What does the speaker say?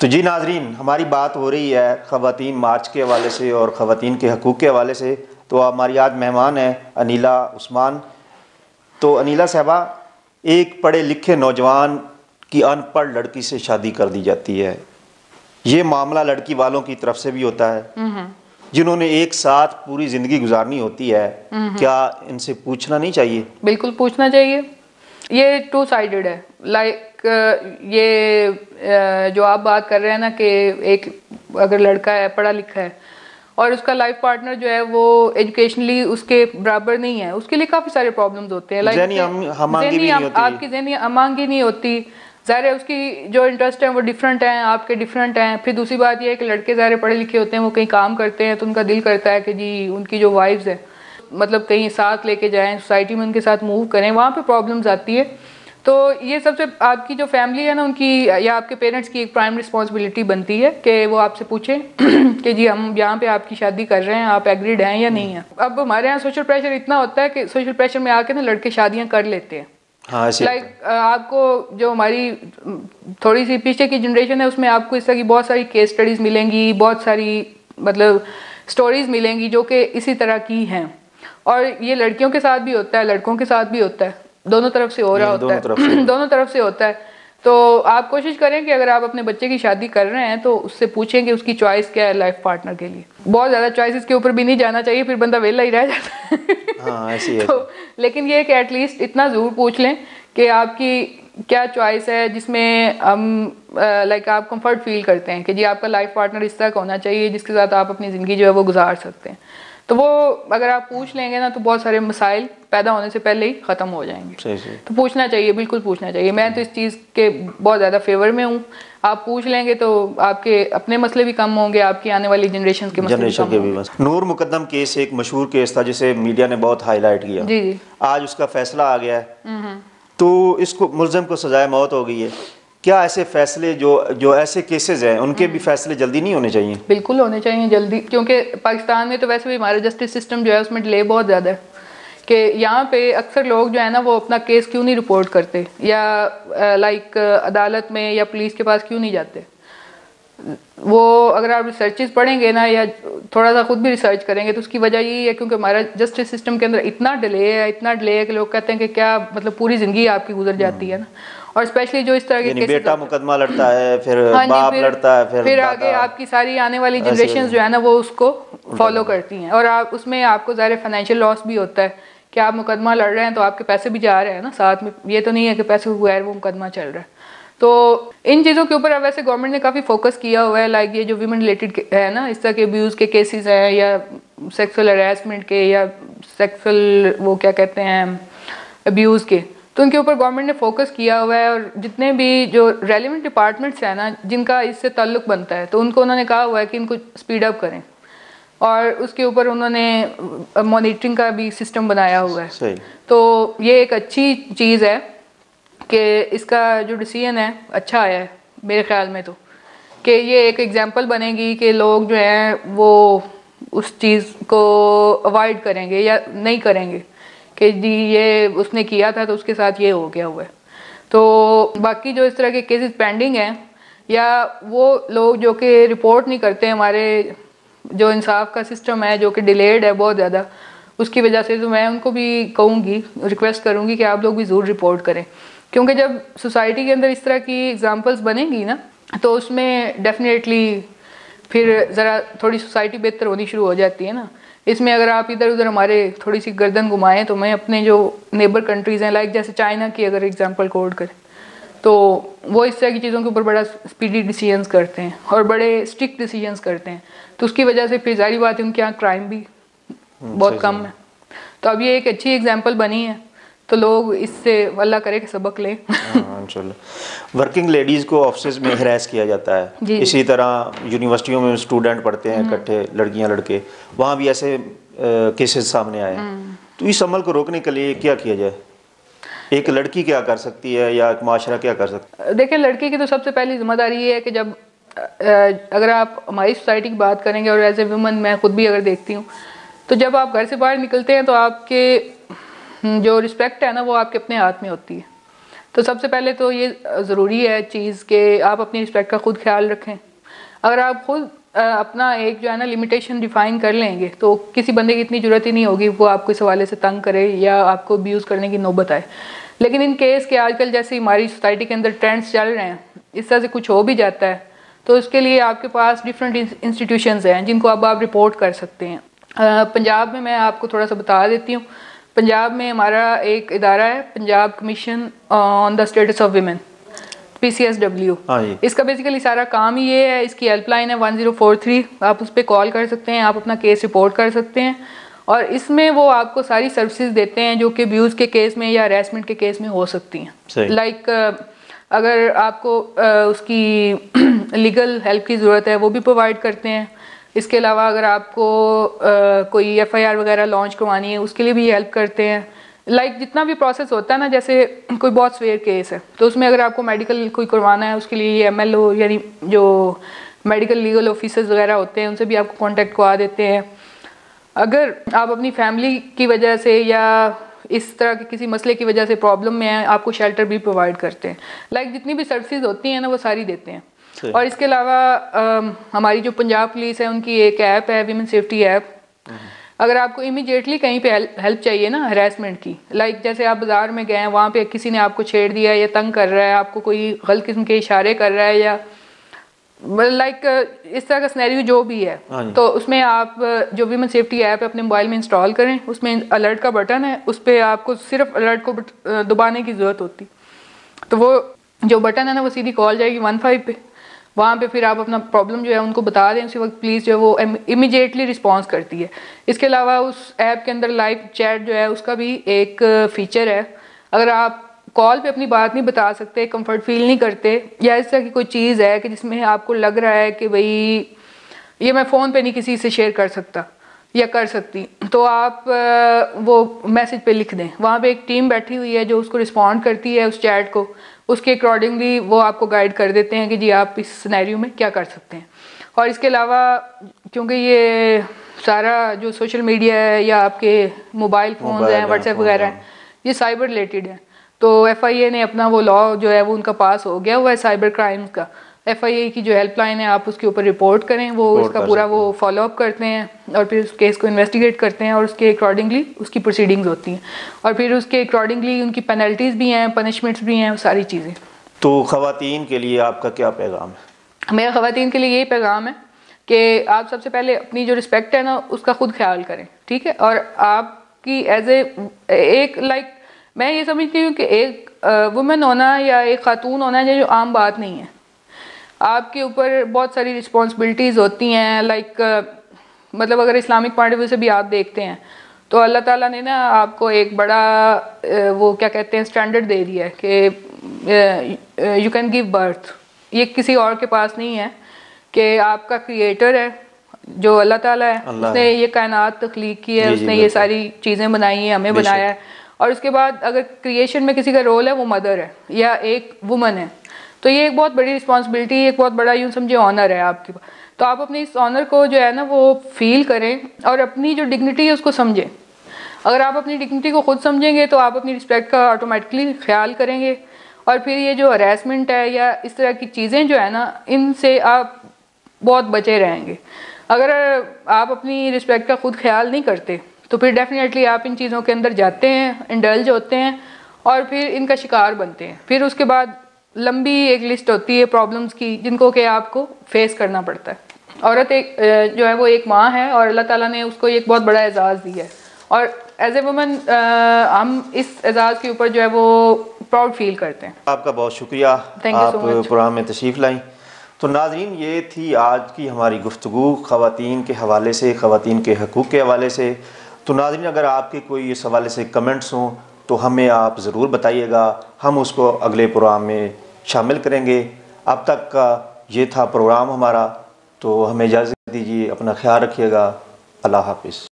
तो जी नाजरीन, हमारी बात हो रही है ख़वातीन मार्च के हवाले से और ख़वातीन के हकूक़ के हवाले से। तो हमारी आज मेहमान है अनीला उस्मान। तो अनीला साहबा, एक पढ़े लिखे नौजवान की अनपढ़ लड़की से शादी कर दी जाती है। ये मामला लड़की वालों की तरफ से भी होता है जिन्होंने एक साथ पूरी ज़िंदगी गुजारनी होती है। क्या इनसे पूछना नहीं चाहिए? बिल्कुल पूछना चाहिए। ये टू साइडेड है। ये जो आप बात कर रहे हैं ना कि एक अगर लड़का है पढ़ा लिखा है और उसका लाइफ पार्टनर जो है वो एजुकेशनली उसके बराबर नहीं है, उसके लिए काफ़ी सारे प्रॉब्लम्स होते हैं। आपकी ज़हनी हमांगी नहीं होती। ज़ाहिर है उसकी जो इंटरेस्ट है वो डिफरेंट हैं, आपके डिफरेंट हैं। फिर दूसरी बात यह है कि लड़के ज़ाहिर पढ़े लिखे होते हैं, वो कहीं काम करते हैं तो उनका दिल करता है कि जी उनकी जो वाइफ्स हैं मतलब कहीं साथ लेके जाएं, सोसाइटी में उनके साथ मूव करें, वहाँ पे प्रॉब्लम्स आती है। तो ये सबसे आपकी जो फैमिली है ना उनकी या आपके पेरेंट्स की एक प्राइम रिस्पॉन्सिबिलिटी बनती है कि वो आपसे पूछें कि जी हम यहाँ पे आपकी शादी कर रहे हैं, आप एग्रीड हैं या नहीं है। अब हमारे यहाँ सोशल प्रेशर इतना होता है कि सोशल प्रेशर में आके ना लड़के शादियाँ कर लेते हैं। हाँ, आपको जो हमारी थोड़ी सी पीछे की जनरेशन है उसमें आपको इस तरह की बहुत सारी केस स्टडीज़ मिलेंगी, बहुत सारी मतलब स्टोरीज़ मिलेंगी जो कि इसी तरह की हैं। और ये लड़कियों के साथ भी होता है, लड़कों के साथ भी होता है, दोनों तरफ से हो रहा होता है। दोनों तरफ से होता है। तो आप कोशिश करें कि अगर आप अपने बच्चे की शादी कर रहे हैं तो उससे पूछें कि उसकी चॉइस क्या है लाइफ पार्टनर के लिए। बहुत ज़्यादा चॉइसेस के ऊपर भी नहीं जाना चाहिए, फिर बंदा वेला ही रह जाता है। हाँ, ऐसी है। तो लेकिन ये है कि एटलीस्ट इतना ज़रूर पूछ लें कि आपकी क्या चॉइस है जिसमें हम लाइक आप कंफर्ट फील करते हैं कि जी आपका लाइफ पार्टनर इस तरह का होना चाहिए जिसके साथ आप अपनी ज़िंदगी जो है वो गुजार सकते हैं। तो वो अगर आप पूछ लेंगे ना तो बहुत सारे मसाइल पैदा होने से पहले ही ख़त्म हो जाएंगे। सही। तो पूछना चाहिए, बिल्कुल पूछना चाहिए। मैं तो इस चीज़ के बहुत ज़्यादा फेवर में हूँ। आप पूछ लेंगे तो आपके अपने मसले भी कम होंगे, आपकी आने वाली जनरेशन के मसले भी कम होंगे। नूर मुकद्दम केस एक मशहूर केस था जिसे मीडिया ने बहुत हाईलाइट किया। जी। आज उसका फैसला आ गया है तो इसको मुलज़म को सजाए मौत हो गई है। क्या ऐसे फैसले जो ऐसे केसेस हैं उनके भी फैसले जल्दी नहीं होने चाहिए? बिल्कुल होने चाहिए जल्दी, क्योंकि पाकिस्तान में तो वैसे भी हमारा जस्टिस सिस्टम जो है उसमें डिले बहुत ज़्यादा है कि यहाँ पे अक्सर लोग जो है ना वो अपना केस क्यों नहीं रिपोर्ट करते या लाइक अदालत में या पुलिस के पास क्यों नहीं जाते। वो अगर आप रिसर्चेस पढ़ेंगे ना या थोड़ा सा खुद भी रिसर्च करेंगे तो उसकी वजह यही है क्योंकि हमारा जस्टिस सिस्टम के अंदर इतना डिले है कि लोग कहते हैं कि क्या मतलब पूरी ज़िंदगी आपकी गुजर जाती है ना। और स्पेशली जो इस तरह के बेटा मुकदमा लड़ता है, फिर बाप लड़ता है, फिर आगे आपकी सारी आने वाली जनरेशन जो है ना वो उसको फॉलो करती हैं। और आप उसमें आपको ज़ाहिर फाइनेंशियल लॉस भी होता है कि आप मुकदमा लड़ रहे हैं तो आपके पैसे भी जा रहे हैं ना साथ में। ये तो नहीं है कि पैसे बगैर वो मुकदमा चल रहा है। तो इन चीज़ों के ऊपर वैसे गवर्नमेंट ने काफ़ी फोकस किया हुआ है। लाइक ये जो वीमेन रिलेटेड है ना इस तरह के अब्यूज़ के केसेस हैं या सेक्सुअल हरासमेंट के या सेक्सुअल वो क्या कहते हैं अब्यूज़ के, तो उनके ऊपर गवर्नमेंट ने फोकस किया हुआ है। और जितने भी जो रेलिवेंट डिपार्टमेंट्स हैं ना जिनका इससे ताल्लुक़ बनता है तो उनको उन्होंने कहा हुआ है कि इनको स्पीड अप करें और उसके ऊपर उन्होंने मॉनिटरिंग का भी सिस्टम बनाया हुआ है। तो ये एक अच्छी चीज़ है कि इसका जो डिसीजन है अच्छा आया है मेरे ख्याल में। तो कि ये एक एग्जांपल बनेगी कि लोग जो हैं वो उस चीज़ को अवॉइड करेंगे या नहीं करेंगे कि जी ये उसने किया था तो उसके साथ ये हो गया हुआ है। तो बाकी जो इस तरह के केसेस पेंडिंग हैं या वो लोग जो कि रिपोर्ट नहीं करते, हमारे जो इंसाफ का सिस्टम है जो कि डिलेड है बहुत ज़्यादा, उसकी वजह से तो मैं उनको भी कहूँगी, रिक्वेस्ट करूँगी कि आप लोग भी ज़रूर रिपोर्ट करें। क्योंकि जब सोसाइटी के अंदर इस तरह की एग्जांपल्स बनेंगी ना तो उसमें डेफिनेटली फिर ज़रा थोड़ी सोसाइटी बेहतर होनी शुरू हो जाती है ना। इसमें अगर आप इधर उधर हमारे थोड़ी सी गर्दन घुमाएं तो मैं अपने जो नेबर कंट्रीज़ हैं लाइक जैसे चाइना की अगर एग्जांपल कोट करें तो वो इस तरह की चीज़ों के ऊपर बड़ा स्पीडी डिसीजंस करते हैं और बड़े स्ट्रिक्ट डिसीजंस करते हैं। तो उसकी वजह से फिर जारी बात है उनके यहाँ क्राइम भी बहुत कम है। तो अब ये एक अच्छी एग्जांपल बनी है तो लोग इससे अल्लाह करे कि सबक लें। वर्किंग लेडीज़ को ऑफिस में हरास किया जाता है, इसी तरह यूनिवर्सिटियों में स्टूडेंट पढ़ते हैं इकट्ठे लड़कियां लड़के, वहाँ भी ऐसे केसेस सामने आए हैं। तो इस अमल को रोकने के लिए क्या किया जाए? एक लड़की क्या कर सकती है या एक माशरा क्या कर सकता है? देखिए लड़की की तो सबसे पहली जिम्मेदारी ये है कि जब अगर आप हमारी सोसाइटी की बात करेंगे और एज ए वुमन मैं खुद भी अगर देखती हूँ तो जब आप घर से बाहर निकलते हैं तो आपके जो रिस्पेक्ट है ना वो आपके अपने हाथ में होती है। तो सबसे पहले तो ये ज़रूरी है चीज़ कि आप अपनी रिस्पेक्ट का खुद ख्याल रखें। अगर आप खुद अपना एक जो है ना लिमिटेशन डिफाइन कर लेंगे तो किसी बंदे की इतनी ज़रूरत ही नहीं होगी वो आपको इस हवाले से तंग करे या आपको अब्यूज़ करने की नौबत आए। लेकिन इन केस के आजकल जैसे हमारी सोसाइटी के अंदर ट्रेंड्स चल रहे हैं, इस तरह से कुछ हो भी जाता है तो इसके लिए आपके पास डिफरेंट इंस्टीट्यूशंस हैं जिनको अब आप रिपोर्ट कर सकते हैं। पंजाब में मैं आपको थोड़ा सा बता देती हूँ। पंजाब में हमारा एक इदारा है, Punjab commission on the status of women, PCSW। इसका बेसिकली सारा काम ही ये है। इसकी हेल्पलाइन है 1043, आप उस पर कॉल कर सकते हैं, आप अपना केस रिपोर्ट कर सकते हैं और इसमें वो आपको सारी सर्विसेज देते हैं जो कि अब्यूज़ के केस में या हरासमेंट के केस में हो सकती हैं। लाइक अगर आपको उसकी लीगल हेल्प की ज़रूरत है वो भी प्रोवाइड करते हैं। इसके अलावा अगर आपको कोई FIR वगैरह लॉन्च करवानी है उसके लिए भी हेल्प करते हैं। लाइक जितना भी प्रोसेस होता है ना, जैसे कोई बहुत स्वेयर केस है तो उसमें अगर आपको मेडिकल कोई करवाना है उसके लिए ये MLO यानी जो मेडिकल लीगल ऑफिसर्स वगैरह होते हैं उनसे भी आपको कांटेक्ट करवा देते हैं। अगर आप अपनी फैमिली की वजह से या इस तरह के किसी मसले की वजह से प्रॉब्लम में है, आपको शेल्टर भी प्रोवाइड करते हैं। लाइक जितनी भी सर्विसेज होती हैं ना वो सारी देते हैं। और इसके अलावा हमारी जो पंजाब पुलिस है उनकी एक ऐप है, वीमेन सेफ्टी ऐप। अगर आपको इमीडिएटली कहीं पे हेल्प चाहिए ना हरासमेंट की, लाइक जैसे आप बाज़ार में गए हैं, वहाँ पे किसी ने आपको छेड़ दिया या तंग कर रहा है, आपको कोई गलत किस्म के इशारे कर रहा है या लाइक इस तरह का सिनेरियो जो भी है, तो उसमें आप जो वीमेन सेफ्टी ऐप है अपने मोबाइल में इंस्टॉल करें। उसमें अलर्ट का बटन है, उस पर आपको सिर्फ अलर्ट को दबाने की ज़रूरत होती। तो वो जो बटन है ना वो सीधी कॉल जाएगी 15 पे। वहाँ पे फिर आप अपना प्रॉब्लम जो है उनको बता दें, उसी वक्त प्लीज़ जो है वो इमीडिएटली रिस्पॉन्स करती है। इसके अलावा उस ऐप के अंदर लाइव चैट जो है उसका भी एक फ़ीचर है। अगर आप कॉल पे अपनी बात नहीं बता सकते, कंफर्ट फील नहीं करते या इस तरह की कोई चीज़ है कि जिसमें आपको लग रहा है कि भाई ये मैं फ़ोन पे नहीं किसी से शेयर कर सकता या कर सकती, तो आप वो मैसेज पे लिख दें। वहाँ पे एक टीम बैठी हुई है जो उसको रिस्पॉन्ड करती है उस चैट को, उसके अकॉर्डिंगली वो आपको गाइड कर देते हैं कि जी आप इस सिनेरियो में क्या कर सकते हैं। और इसके अलावा क्योंकि ये सारा जो सोशल मीडिया है या आपके मोबाइल फ़ोन हैं, व्हाट्सएप वगैरह हैं, ये साइबर रिलेटेड है। तो FIA ने अपना वो लॉ जो है वो उनका पास हो गया हुआ है साइबर क्राइम्स का। FIA की जो हेल्पलाइन है आप उसके ऊपर रिपोर्ट करें, वो उसका पूरा वो फॉलो अप करते हैं और फिर उस केस को इन्वेस्टिगेट करते हैं और उसके अकॉर्डिंगली उसकी प्रोसीडिंग्स होती हैं और फिर उसके अकॉर्डिंगली उनकी पेनल्टीज़ भी हैं, पनिशमेंट्स भी हैं, वो सारी चीज़ें। तो ख़वातीन के लिए आपका क्या पैगाम है? मेरा ख़वातीन के लिए यही पैगाम है कि आप सबसे पहले अपनी जो रिस्पेक्ट है ना उसका खुद ख्याल करें, ठीक है। और आपकी एज एक लाइक मैं ये समझती हूँ कि एक वुमेन होना या एक खातून होना जो आम बात नहीं है। आपके ऊपर बहुत सारी रिस्पॉन्सिबिलिटीज़ होती हैं। लाइक मतलब अगर इस्लामिक पॉइंट ऑफ व्यू से भी आप देखते हैं तो अल्लाह ताला ने ना आपको एक बड़ा वो क्या कहते हैं स्टैंडर्ड दे दिया है कि यू कैन गिव बर्थ। ये किसी और के पास नहीं है कि आपका क्रिएटर है जो अल्लाह ताला है, उसने ये कायनात तख्लीक की है, उसने ये सारी चीज़ें बनाई हैं, हमें बनाया है। और उसके बाद अगर क्रिएशन में किसी का रोल है वो मदर है या एक वुमन है, तो ये एक बहुत बड़ी रिस्पॉन्सिबिलिटी, एक बहुत बड़ा यूँ समझे ऑनर है आपके पास। तो आप अपने इस ऑनर को जो है ना वो फील करें और अपनी जो डिग्निटी है उसको समझें। अगर आप अपनी डिग्निटी को खुद समझेंगे तो आप अपनी रिस्पेक्ट का ऑटोमेटिकली ख्याल करेंगे और फिर ये जो हरासमेंट है या इस तरह की चीज़ें जो है ना इनसे आप बहुत बचे रहेंगे। अगर आप अपनी रिस्पेक्ट का खुद ख्याल नहीं करते तो फिर डेफिनेटली आप इन चीज़ों के अंदर जाते हैं, इंडल्ज होते हैं और फिर इनका शिकार बनते हैं। फिर उसके बाद लंबी एक लिस्ट होती है प्रॉब्लम्स की जिनको कि आपको फेस करना पड़ता है। औरत एक जो है वो एक माँ है और अल्लाह ताला ने उसको एक बहुत बड़ा एजाज़ दिया है और एज ए वुमन हम इस एजाज़ के ऊपर जो है वो प्राउड फील करते हैं। आपका बहुत शुक्रिया, आप प्रोग्राम में तशरीफ़ लाई। तो नाज़रीन, ये थी आज की हमारी गुफ्तगू ख़वातीन के हवाले से, ख़वातीन के हकूक़ के हवाले से। तो नाज़रीन, अगर आपके कोई इस हवाले से कमेंट्स हों तो हमें आप ज़रूर बताइएगा, हम उसको अगले प्रोग्राम में शामिल करेंगे। अब तक का ये था प्रोग्राम हमारा, तो हमें इजाज़त दीजिए, अपना ख्याल रखिएगा। अल्लाह हाफ़िज़।